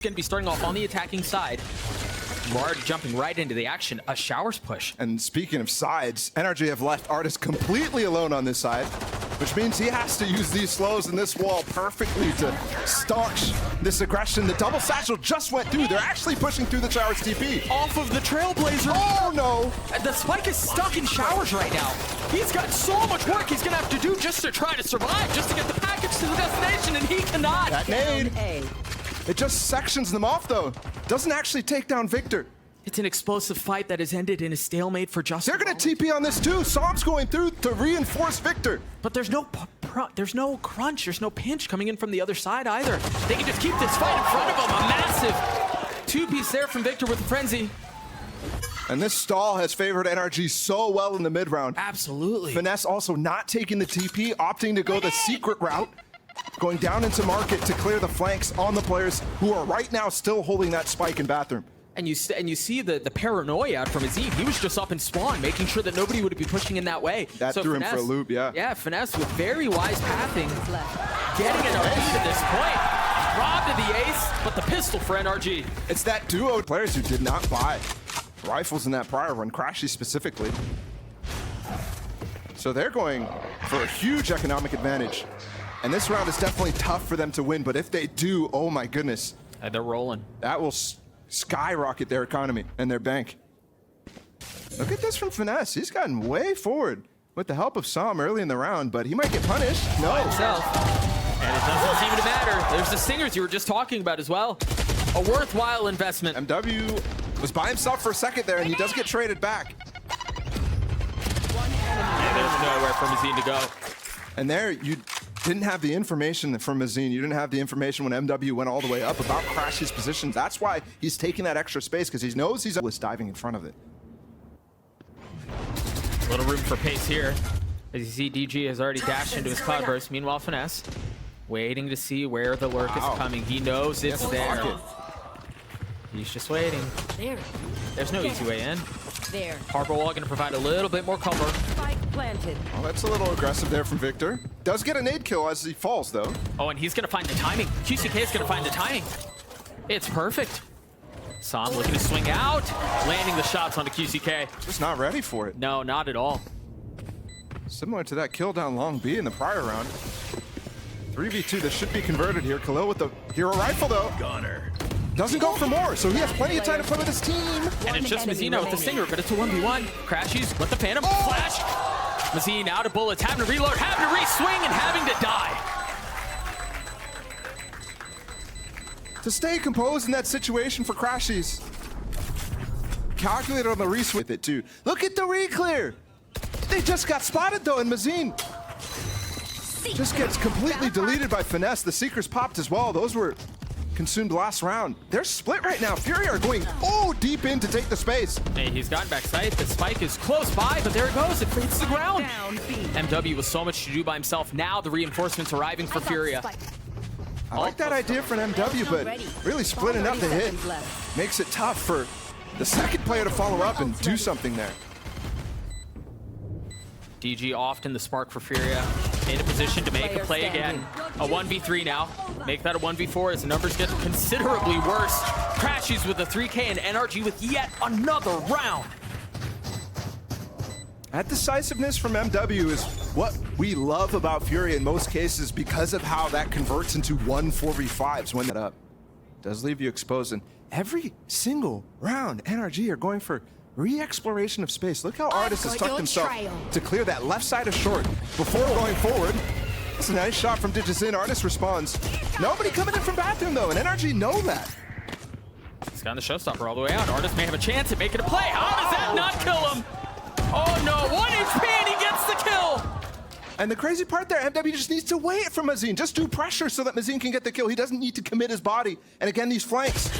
Going to be starting off on the attacking side. We're already jumping right into the action. A showers push. And speaking of sides, NRG have left Ardiis completely alone on this side, which means he has to use these slows in this wall perfectly to staunch this aggression. The double satchel just went through. They're actually pushing through the showers TP. Off of the Trailblazer. Oh no! The spike is stuck in showers right now. He's got so much work he's going to have to do just to try to survive, just to get the package to the destination, and he cannot. That nade. It just sections them off, though. Doesn't actually take down Victor. It's an explosive fight that has ended in a stalemate for just They're going to TP on this, too. Som's going through to reinforce Victor. But there's no crunch, there's no pinch coming in from the other side either. They can just keep this fight in front of them. A massive two-piece there from Victor with the frenzy. And this stall has favored NRG so well in the mid-round. Absolutely. Finesse also not taking the TP, opting to go the secret route. Going down into market to clear the flanks on the players who are right now still holding that spike in bathroom. And you see the paranoia out from Mazin. He was just up in spawn, making sure that nobody would be pushing in that way. That threw him for a loop, yeah. Yeah, Finesse with very wise pathing, getting an RP to this point. Robbed of the ace, but the pistol for NRG. It's that duo of players who did not buy rifles in that prior run, crashies specifically. So they're going for a huge economic advantage. And this round is definitely tough for them to win, but if they do, oh my goodness. They're rolling. That will skyrocket their economy and their bank. Look at this from Finesse. He's gotten way forward with the help of Som early in the round, but he might get punished. No. By himself. And it doesn't seem to matter. There's the singers you were just talking about as well. A worthwhile investment. MW was by himself for a second there, and he does get traded back. And there's nowhere for Mazin to go. And there, you didn't have the information from Mazin. You didn't have the information when MW went all the way up about crashies positions. That's why he's taking that extra space, because he knows he's diving in front of it. A little room for pace here. As you see, DG has already dashed into his cloudburst. Meanwhile, Finesse waiting to see where the lurk is coming. He knows it's there. He's just waiting. There's no easy way in. Harbor wall going to provide a little bit more cover. Planted. Well, that's a little aggressive there from Victor. Does get a nade kill as he falls, though. Oh, and he's going to find the timing. QCK is going to find the timing. It's perfect. Som looking to swing out, landing the shots onto QCK. Just not ready for it. No, not at all. Similar to that kill down long B in the prior round. 3v2, this should be converted here. Khalil with the hero rifle, though. Gunner. Doesn't go for more, so he has plenty of time to play with his team. And it's just Mazin with the stinger, but it's a 1v1. Crashies with the Phantom. Flash. Mazin out of bullets, having to reload, having to re-swing, and having to die. To stay composed in that situation for crashies. Calculated on the re-swing with it, too. Look at the re-clear. They just got spotted, though, and Mazin just gets completely deleted by Finesse. The Seekers popped as well. Those were consumed last round. They're split right now. FURIA are going deep in to take the space. Hey, he's gotten back sight. The spike is close by, but there it goes. It hits the ground. MW with so much to do by himself. Now the reinforcements arriving for FURIA. I like that idea for an MW, but really splitting up the hit makes it tough for the second player to follow up and do something there. DG often the spark for FURIA. In a position to make a play again. A 1v3 now. Make that a 1v4 as the numbers get considerably worse. Crashies with a 3K and NRG with yet another round. That decisiveness from MW is what we love about FURIA in most cases because of how that converts into 1-4v5s when that up. Does leave you exposed. And every single round, NRG are going for re-exploration of space. Look how Ardiis has tucked himself to clear that left side of short before going forward. That's a nice shot from dgzin. Ardiis responds. Nobody coming in from bathroom, though, and NRG know that. He's got the showstopper all the way out. Ardiis may have a chance at making a play. How does that not kill him? Oh, no. 1 HP, and he gets the kill. And the crazy part there, MW just needs to wait for Mazin. Just do pressure so that Mazin can get the kill. He doesn't need to commit his body. And again, these flanks.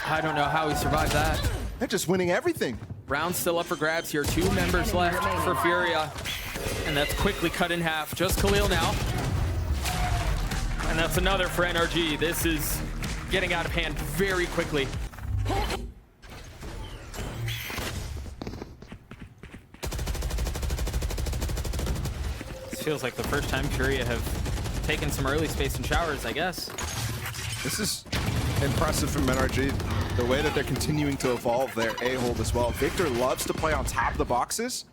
I don't know how he survived that. They're just winning everything. Round still up for grabs here. 2 members left for FURIA. And that's quickly cut in half. Just Khalil now. And that's another for NRG. This is getting out of hand very quickly. This feels like the first time FURIA have taken some early space in showers, I guess. This is Impressive from NRG. The way that they're continuing to evolve their A-hold as well. Victor loves to play on top of the boxes,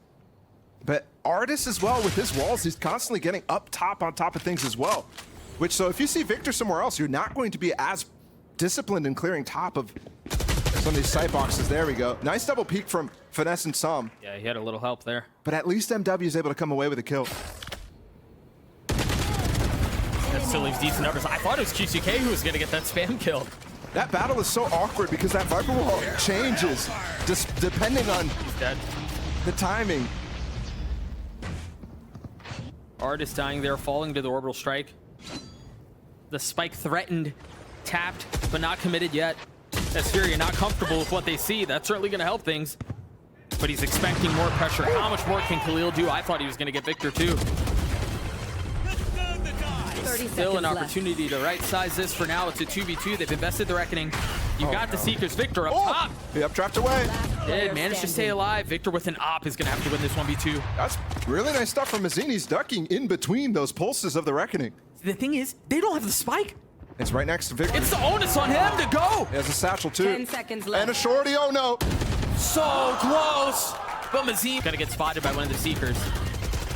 but Ardiis as well with his walls, he's constantly getting up top on top of things as well. Which, so if you see Victor somewhere else, you're not going to be as disciplined in clearing top of some of these sight boxes. There we go. Nice double peek from Finesse and Som. Yeah, he had a little help there. But at least MW is able to come away with a kill. That still leaves decent numbers. I thought it was QCK who was going to get that spam kill. That battle is so awkward because that Viper wall changes just depending on the timing. Ardiis dying there, falling to the orbital strike. The spike threatened, tapped, but not committed yet. As FURIA not comfortable with what they see, that's certainly going to help things. But he's expecting more pressure. How much more can Khalil do? I thought he was going to get Victor too. Still an opportunity to right-size this. For now, it's a 2v2. They've invested the Reckoning. You got the Seekers. Victor up top. He up-trapped away. Did manage to stay alive. Victor with an op is going to have to win this 1v2. That's really nice stuff from mazin. He's ducking in between those pulses of the Reckoning. The thing is, they don't have the spike. It's right next to Victor. It's the onus on him to go. He has a satchel too. 10 seconds left. And a shorty. Oh no. So close. But mazin gonna get spotted by one of the Seekers.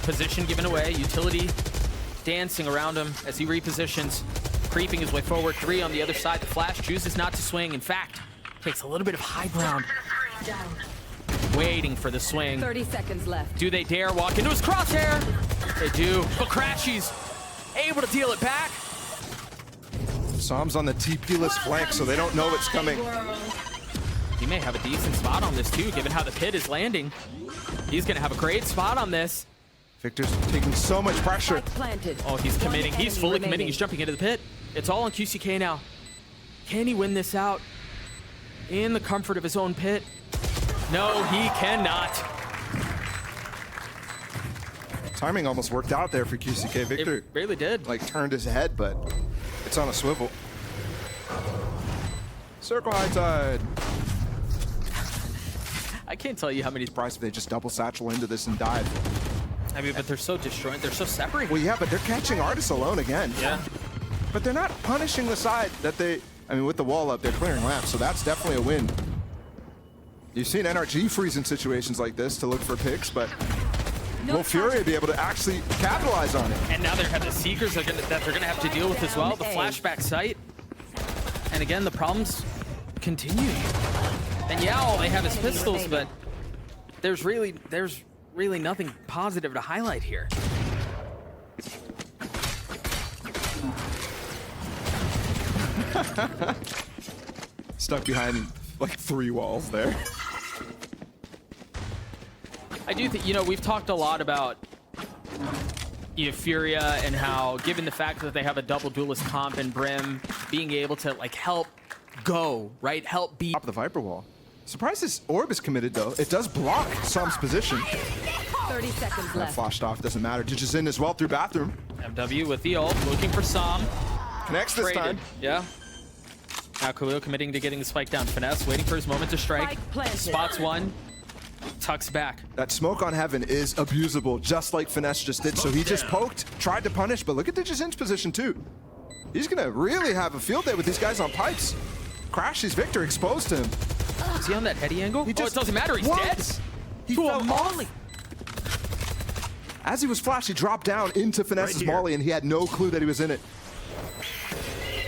Position given away. Utility dancing around him as he repositions. Creeping his way forward. 3 on the other side. The flash chooses not to swing. In fact, takes a little bit of high ground. Waiting for the swing. 30 seconds left. Do they dare walk into his crosshair? They do. But crashies able to deal it back. Som's on the TP-less flank, so they don't know what's coming. He may have a decent spot on this too, given how the pit is landing. He's gonna have a great spot on this. Victor's taking so much pressure. Planted. Oh, he's committing. He's fully committing. He's jumping into the pit. It's all on QCK now. Can he win this out in the comfort of his own pit? No, he cannot. Timing almost worked out there for QCK. Victor It really did. like turned his head, but it's on a swivel. Circle high tide. I can't tell you how many. Surprised if they just double satchel into this and dive. I mean, but they're so disjointed. They're so separated. Well, yeah, but they're catching Ardiis alone again. Yeah. But they're not punishing the side that they, I mean, with the wall up, they're clearing lamps, so that's definitely a win. You've seen NRG freeze in situations like this to look for picks, but will FURIA be able to actually capitalize on it? And now they have the Seekers that they're gonna have to deal with as well. The flashback sight. And again, the problems continue. And yeah, all they have is pistols, but there's really nothing positive to highlight here. Stuck behind like 3 walls there. I do think, you know, we've talked a lot about FURIA and how, given the fact that they have a double duelist comp and Brim, being able to like help go, right? Help beat. Top of the Viper wall. Surprised this orb is committed though. It does block Som's position. 30 seconds That left. flashed off, doesn't matter. dgzin as well through bathroom. MW with the ult, looking for Som. Connects this time. Yeah. Now Khalil committing to getting the spike down. Finesse waiting for his moment to strike. Spike planted. Spots one. Tucks back. That smoke on heaven is abusable, just like Finesse just did. So he just poked, tried to punish, but look at dgzin's position too. He's gonna really have a field day with these guys on pipes. Crashies Victor exposed to him. Is he on that heady angle? It doesn't matter. He's what? dead. He To a fell molly. As he was flashed, he dropped down into Finesse's molly, and he had no clue that he was in it.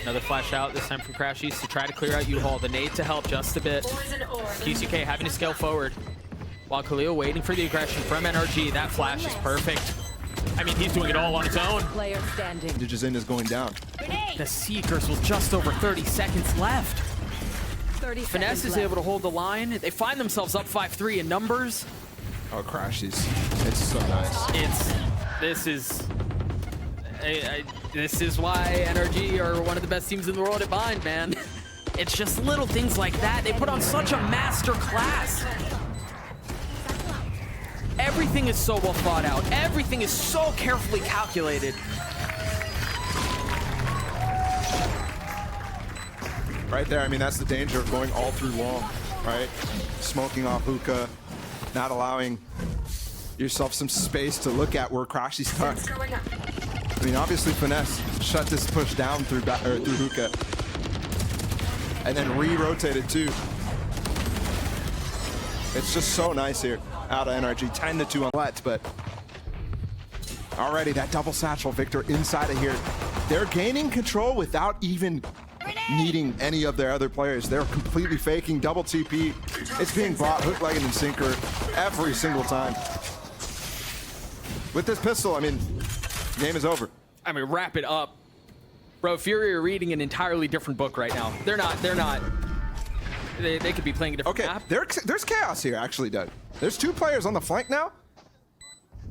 Another flash out, this time from crashies to try to clear out U-Haul. The nade to help just a bit. QCK having to scale forward. While Khalil waiting for the aggression from NRG. That flash is perfect. I mean, he's doing it all on his own. Player standing. dgzin is going down. The Seekers with just over 30 seconds left. 30 Finesse seconds is left. able to hold the line. They find themselves up 5-3 in numbers. Oh, Crashies. It's so nice. This is why NRG are one of the best teams in the world at Bind, man. It's just little things like that. They put on such a master class. Everything is so well thought out. Everything is so carefully calculated. Right there, I mean, that's the danger of going all through long, right? Smoking off hookah, not allowing yourself some space to look at where Crashies tucked. I mean, obviously Finesse shut this push down through hookah. and then re-rotated too. It's just so nice here out of NRG. 10-2 on Let's, but already that double satchel Victor inside of here. They're gaining control without even needing any of their other players. They're completely faking double TP. It's being bought hook, leg, and sinker every single time. With this pistol, I mean, the game is over. I mean, wrap it up. Bro, FURIA are reading an entirely different book right now. They're not. They could be playing a different map. There's chaos here, actually, Doug. There's 2 players on the flank now.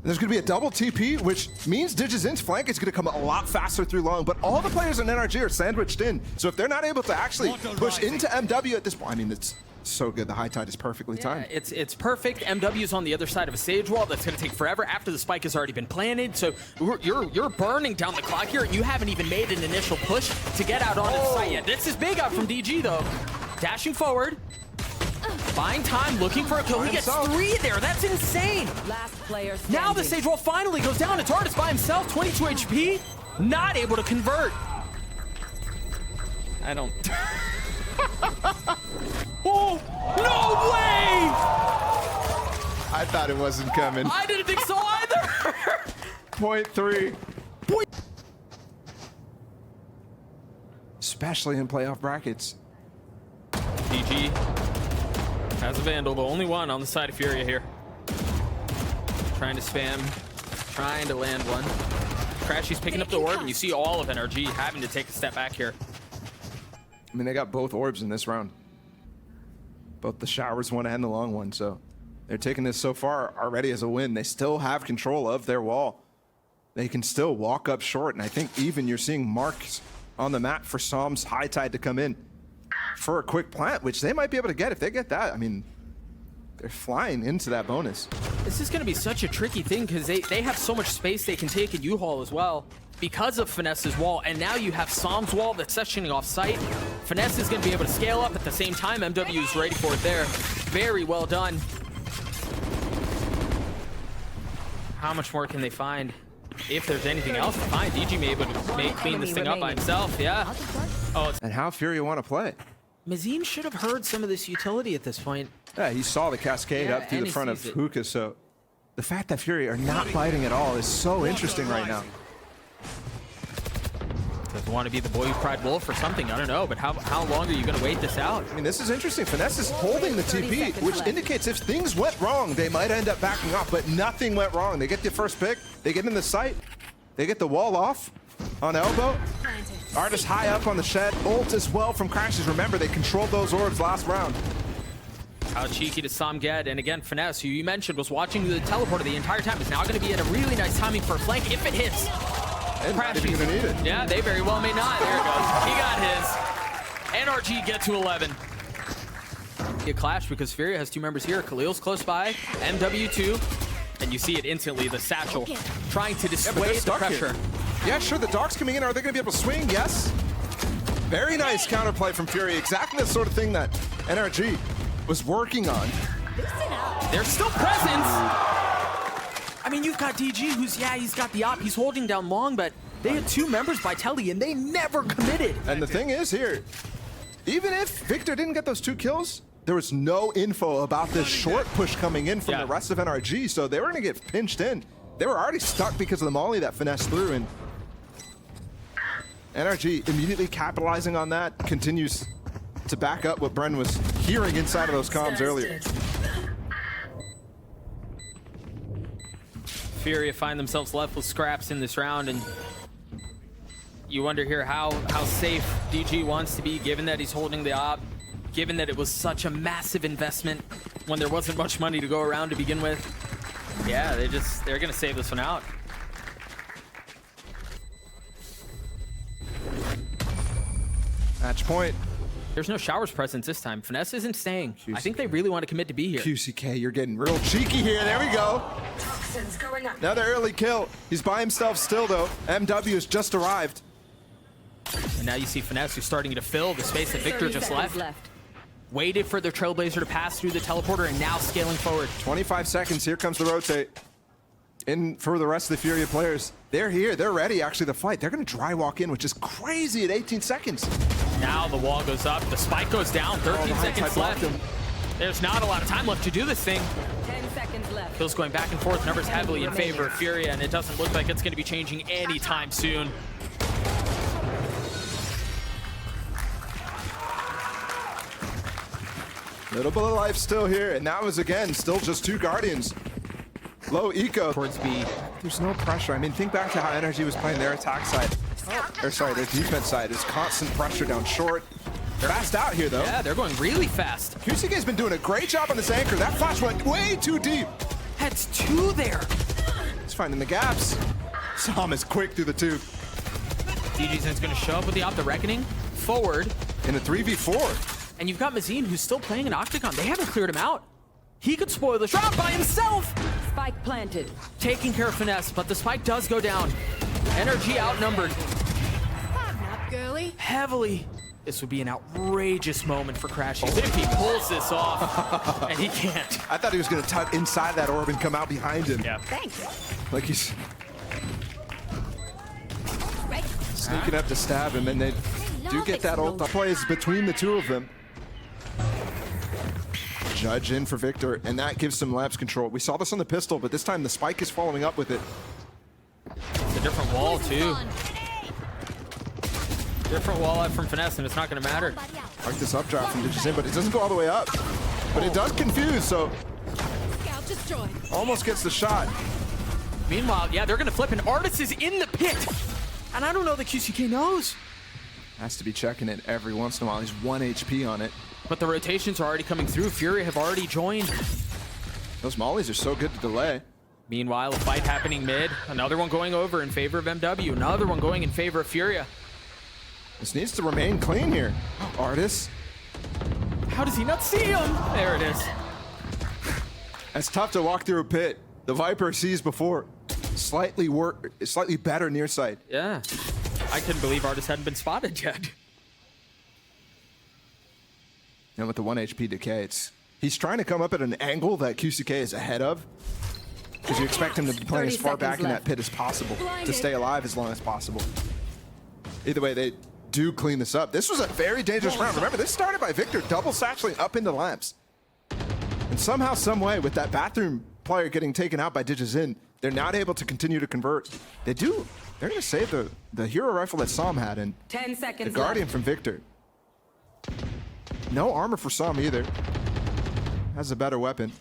There's going to be a double TP, which means dgzin's flank is going to come a lot faster through long, but all the players in NRG are sandwiched in. So if they're not able to actually push into MW at this point, I mean, it's so good. The high tide is perfectly timed. It's perfect. MW's on the other side of a sage wall. That's going to take forever after the spike has already been planted. So you're burning down the clock here, and you haven't even made an initial push to get out onto the site yet. This is big out from DG, though. Dashing forward. Buying time, looking for a kill. He gets 3 there. That's insane. Last player standing. Now the sage wall finally goes down. It's Ardiis by himself. 22 HP. Not able to convert. I don't... Oh, no way! I thought it wasn't coming. I didn't think so either. 0.3. Especially in playoff brackets. DG has a Vandal, the only one on the side of FURIA here. Trying to spam, trying to land one. crashies picking up the orb, and you see all of NRG having to take a step back here. I mean, they got both orbs in this round. Both the showers one and the long one, so they're taking this so far already as a win. They still have control of their wall. They can still walk up short, and I think even you're seeing marks on the map for Psalm's high tide to come in for a quick plant, which they might be able to get. If they get that, I mean, they're flying into that bonus. This is going to be such a tricky thing because they have so much space they can take in U-Haul as well because of Finesse's wall, and now you have Psalm's wall that's sectioning off site. Finesse is going to be able to scale up at the same time. MW is ready for it there. Very well done. How much more can they find? If there's anything else to find, DG may be able to clean this thing up by himself. Yeah. Oh, And how FURIA want to play. Mazin should have heard some of this utility at this point. Yeah, he saw the cascade up through the front of Hookah, so the fact that FURIA are not biting at all is so interesting right now. Does want to be the boy who cried wolf or something? I don't know, but how long are you going to wait this out? I mean, this is interesting. Finesse is holding the TP, which indicates if things went wrong, they might end up backing off, but nothing went wrong. They get the first pick, they get in the site, they get the wall off on elbow. Ardiis high up on the shed, ult as well from crashies. Remember, they controlled those orbs last round. How cheeky does Sam get? And again, Finesse, who you mentioned was watching the teleporter the entire time, is now going to be at a really nice timing for a flank if it hits. And not even gonna need it. Yeah, they very well may not. There it goes. He got his. NRG get to 11. A clash because FURIA has 2 members here. Khalil's close by, MW2, and you see it instantly, the satchel trying to dissuade the pressure. Here. Yeah, sure, the dog's coming in. Are they gonna be able to swing? Yes. Very nice counterplay from FURIA. Exactly the sort of thing that NRG was working on. There's still presence. I mean, you've got DG, who's, yeah, he's got the op. He's holding down long, but they had 2 members by Telly, and they never committed. And the thing is here, even if Victor didn't get those 2 kills, there was no info about this short push coming in from the rest of NRG, so they were going to get pinched in. They were already stuck because of the molly that Finesse threw, and NRG immediately capitalizing on that, continues to back up what Bren was hearing inside of those comms earlier. FURIA find themselves left with scraps in this round, and you wonder here how safe DG wants to be, given that he's holding the op, given that it was such a massive investment when there wasn't much money to go around to begin with. Yeah, they're gonna save this one out. Match point. There's no showers presence this time. Finesse isn't staying. I think they really want to commit to be here. QCK, you're getting real cheeky here. There we go. Another early kill. He's by himself still, though. MW has just arrived. And now you see Finesse, who's starting to fill the space that Victor just left. Waited for their Trailblazer to pass through the teleporter, and now scaling forward. 25 seconds. Here comes the rotate. In for the rest of the FURIA players. They're here. They're ready, actually, to fight. They're going to dry walk in, which is crazy at 18 seconds. Now the wall goes up. The spike goes down. 13 seconds left. There's not a lot of time left to do this thing. 10 seconds left. Kills going back and forth. Numbers heavily in favor of FURIA, and it doesn't look like it's going to be changing anytime soon. Little bit of life still here, and that was again still just 2 Guardians. Low eco Towards B. There's no pressure. I mean, think back to how NRG was playing their attack side. Or sorry, their defense side. There's constant pressure down short. Fast out here, though. Yeah, they're going really fast. QCK's been doing a great job on this anchor. That flash went way too deep. That's 2 there. He's finding the gaps. Sam is quick through the tube. dgzin's going to show up with the Op the Reckoning forward. In a 3v4. And you've got Mazin, who's still playing an Octagon. They haven't cleared him out. He could spoil the shot by himself. Spike planted. Taking care of Finesse, but the spike does go down. NRG outnumbered Not girly. heavily. This would be an outrageous moment for crashies if he pulls this off, and he can't. I thought he was going to tuck inside that orb and come out behind him. Yeah. Thanks. Like he's sneaking up to stab him, and they do get that ult. The play is between the 2 of them. Judge in for Victor, and that gives some Lamps control. We saw this on the pistol, but this time the spike is following up with it. It's a different wall, too. Different wall out from Finesse, and it's not going to matter. Like this updraft from dgzin, but it doesn't go all the way up. But it does confuse, so Scout destroyed. almost gets the shot. Meanwhile, yeah, they're going to flip, and Ardiis is in the pit. And I don't know that QCK knows. Has to be checking it every once in a while. He's 1 HP on it. But the rotations are already coming through. FURIA have already joined. Those mollies are so good to delay. Meanwhile, a fight happening mid. Another one going over in favor of MW. Another one going in favor of FURIA. This needs to remain clean here. Ardiis. How does he not see him? There it is. It's tough to walk through a pit. The Viper sees before. Slightly better near sight. Yeah. I couldn't believe Ardiis hadn't been spotted yet. And with the 1 HP decay, he's trying to come up at an angle that QCK is ahead of. Because you expect him to be playing as far back in that pit as possible to stay alive as long as possible. Either way, they do clean this up. This was a very dangerous round. Remember, this started by Victor double satcheling up into Lamps. And somehow, some way, with that bathroom player getting taken out by dgzin, they're not able to continue to convert. They're going to save the hero rifle that Sam had and 10 seconds the Guardian left. from Victor. No armor for Sam either. Has a better weapon.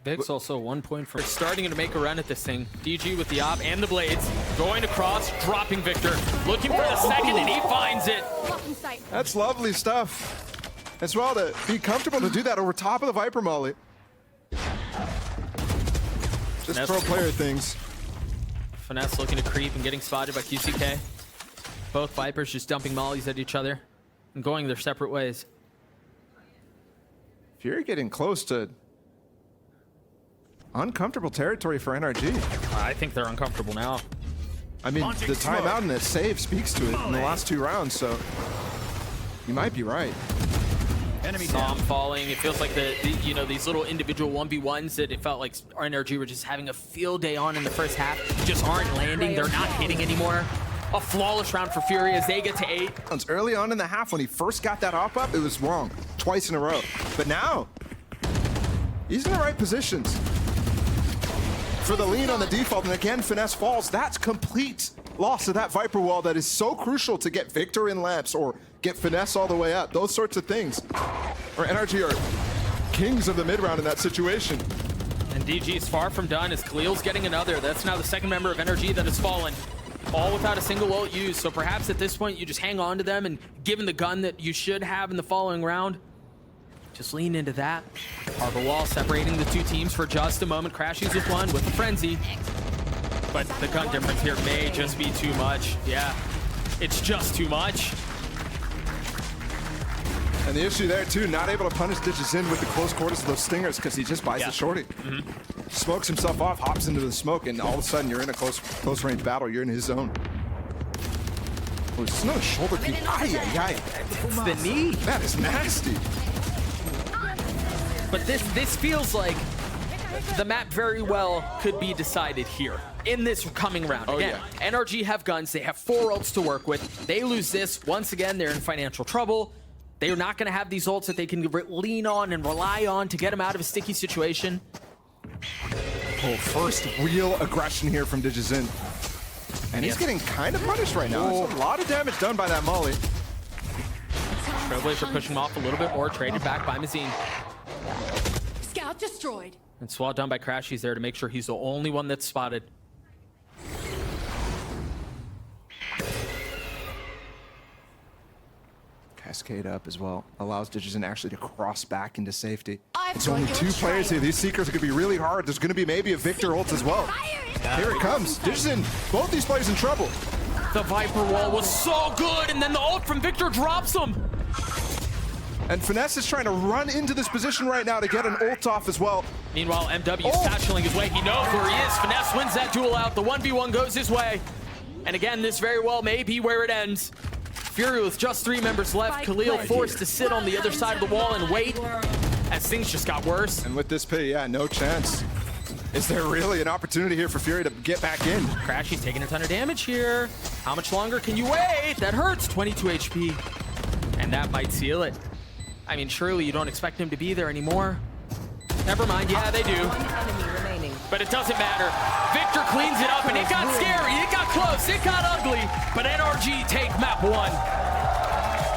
Vic's also 1 point for starting to make a run at this thing. DG with the op and the blades. Going across, dropping Victor. Looking for the second, and he finds it. That's lovely stuff. As well, to be comfortable to do that over top of the Viper molly. Just pro player things. Finesse looking to creep and getting spotted by QCK. Both Vipers just dumping mollies at each other and going their separate ways. FURIA getting close to uncomfortable territory for NRG. I think they're uncomfortable now. I mean, the timeout and the save speaks to it in the last 2 rounds, so you might be right. Enemy Sam falling. It feels like you know, these little individual 1v1s that it felt like NRG were just having a field day on in the first half just aren't landing. They're not hitting anymore. A flawless round for FURIA as they get to 8. Early on in the half, when he first got that op up, it was wrong. Twice in a row. But now, he's in the right positions. For the lean on the default, and again, Finesse falls. That's complete loss of that Viper wall that is so crucial to get Victor in Lamps or get Finesse all the way up. Those sorts of things. Or NRG are kings of the mid-round in that situation. And DG is far from done as Khalil's getting another. That's now the second member of NRG that has fallen. All without a single ult used. So perhaps at this point, you just hang on to them, and given the gun that you should have in the following round, just lean into that. Harbor wall separating the 2 teams for just a moment. crashies with one with a frenzy. But the gun difference here may just be too much. Yeah, it's just too much. And the issue there, too, not able to punish dgzin with the close quarters of those stingers because he just buys the shorty. Smokes himself off, hops into the smoke, and all of a sudden you're in a close range battle. You're in his zone. Oh, it's another shoulder peek. It's the knee. That is nasty. But this feels like the map very well could be decided here in this coming round. Again, NRG have guns. They have 4 ults to work with. They lose this. Once again, they're in financial trouble. They're not going to have these ults that they can lean on and rely on to get them out of a sticky situation. Oh, first real aggression here from dgzin. And he's getting kind of punished right now. There's a lot of damage done by that molly. Trailblazer pushing him off a little bit more, traded back by Mazin. Scout destroyed. And swat done by crashies there to make sure he's the only one that's spotted. Cascade up as well. Allows dgzin actually to cross back into safety. I've It's got only your 2 players here. These Seekers are going to be really hard. There's going to be maybe a Victor ult as well. Here it comes. dgzin, both these players in trouble. The Viper wall was so good, and then the ult from Victor drops him. And Finesse is trying to run into this position right now to get an ult off as well. Meanwhile, MW is satcheling his way. He knows where he is. Finesse wins that duel out. The 1v1 goes his way. And again, this very well may be where it ends. FURIA with just 3 members left. Khalil forced to sit on the other side of the wall and wait as things just got worse. And with this pit, yeah, no chance. Is there really an opportunity here for FURIA to get back in? Crashy's taking a ton of damage here. How much longer can you wait? That hurts. 22 HP. And that might seal it. I mean, surely you don't expect him to be there anymore. Never mind. Yeah, they do. One enemy remaining. But it doesn't matter. Victor cleans it up, and it got scary. It got close. It got ugly. But NRG take map 1.